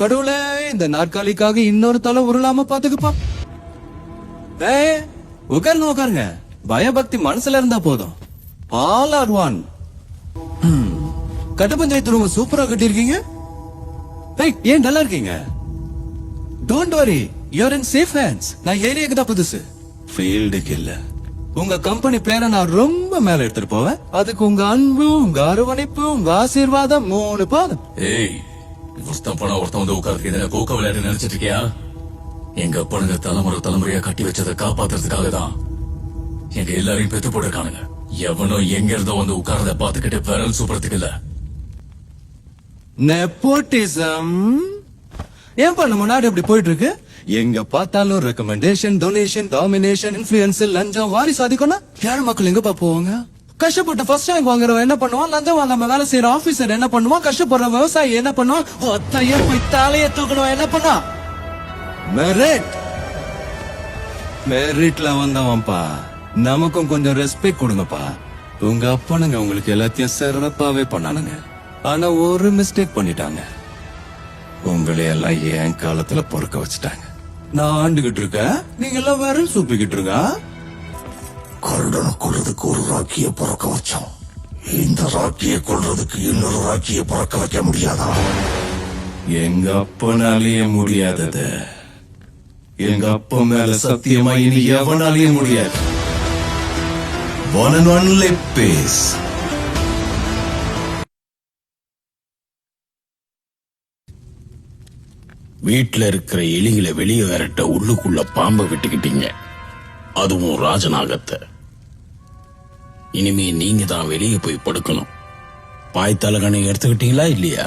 கடவுளே, இந்த நாற்காலிக்காக இன்னொரு தலை உருளாம பாத்துக்குப்பா. உட்காருங்க உட்காருங்க. பயபக்தி மனசுல இருந்தா போதும். All are one. கட்ட பஞ்சாயத்து ரூம் சூப்பரா கட்டிருக்கீங்க. ஏன் நல்லா இருக்கீங்க? Don't worry, you are in safe hands. நான் ஏரியாக்கு தான் புதுசு, ஃபீல்டுக்கு இல்ல. உங்க கம்பெனி பேரை நான் ரொம்ப மேல எடுத்துட்டு போவேன். அதுக்கு உங்க அன்பு, உங்க அரவணைப்பு, உங்க ஆசீர்வாதம் 3 பாதம். ஏய், ஒருத்தன் வந்து உட்கார்ந்து போக்க விளையாட்டு நினைச்சிட்டு இருக்கியா? எங்க அப்பானுங்க தலைமுறையா கட்டி வச்சதை காப்பாத்துறதுக்காக தான் எங்க எல்லாரையும் பெத்து போட்டிருக்கானுங்க. எவனும் எங்க இருந்தோ வந்து உட்கார்றத பாத்துக்கிட்டு விரல் சூப்பறதுக்கு இல்ல. நெப்போட்டிசம் ஏன் பண்ண முன்னாடி அப்படி போயிட்டு இருக்கு? எங்க பார்த்தாலும் ரெக்கமெண்டேஷன், டொனேஷன், டாமினேஷன், இன்ஃபுளுன்ஸ், லஞ்சம், வாரி சாதிக்கணும். ஏழை மக்கள் எங்கப்பா போவாங்க? கஷ்டப்பட்டு ஃபர்ஸ்ட் ரேங்க் வாங்குறவன் என்ன பண்ணுவான்? லஞ்சம் வாங்காம வேலை செய்யற ஆபீசர் என்ன பண்ணுவான்? கஷ்டப்படுற விவசாயி என்ன பண்ணுவான்? ஒத்தைய போய் தலைய தூக்கணும் என்ன பண்ணா? மெரிட்ல வந்தவன்ப்பா. நமக்கும் கொஞ்சம் ரெஸ்பெக்ட் கொடுங்கப்பா. உங்க அப்பனுங்க உங்களுக்கு எல்லாத்தையும் சிறப்பாவே பண்ணானுங்க. ஆனா ஒரு மிஸ்டேக் பண்ணிட்டாங்க. உங்களை எல்லாம் என் காலத்துல பொறுக்க வச்சுட்டாங்க. நான் ஆண்டுகிட்டு இருக்கேன், நீங்க எல்லாம் வேற சூப்பிக்கிட்டு இருக்க. கருடனை கொள்றதுக்கு ஒரு ராக்கிய பிறக்க வச்சோம். இந்த ராக்கிய கொள்றதுக்கு இன்னொரு ராக்கிய பிறக்க வைக்க முடியாதா? எங்க அப்பனாலேயே முடியாதது எங்க அப்பா மேல சத்தியமா இனி எவனாலேயே முடியாது. One and only peace. வீட்டுல இருக்கிற எலிகளை வெளியே விரட்ட உள்ளுக்குள்ள பாம்பை விட்டுக்கிட்டீங்க, அதுவும் ராஜநாகத்தை. இனிமே நீங்க தான் வெளியே போய் படுக்கணும். பாய்த்தலகனை எடுத்துக்கிட்டீங்களா இல்லையா?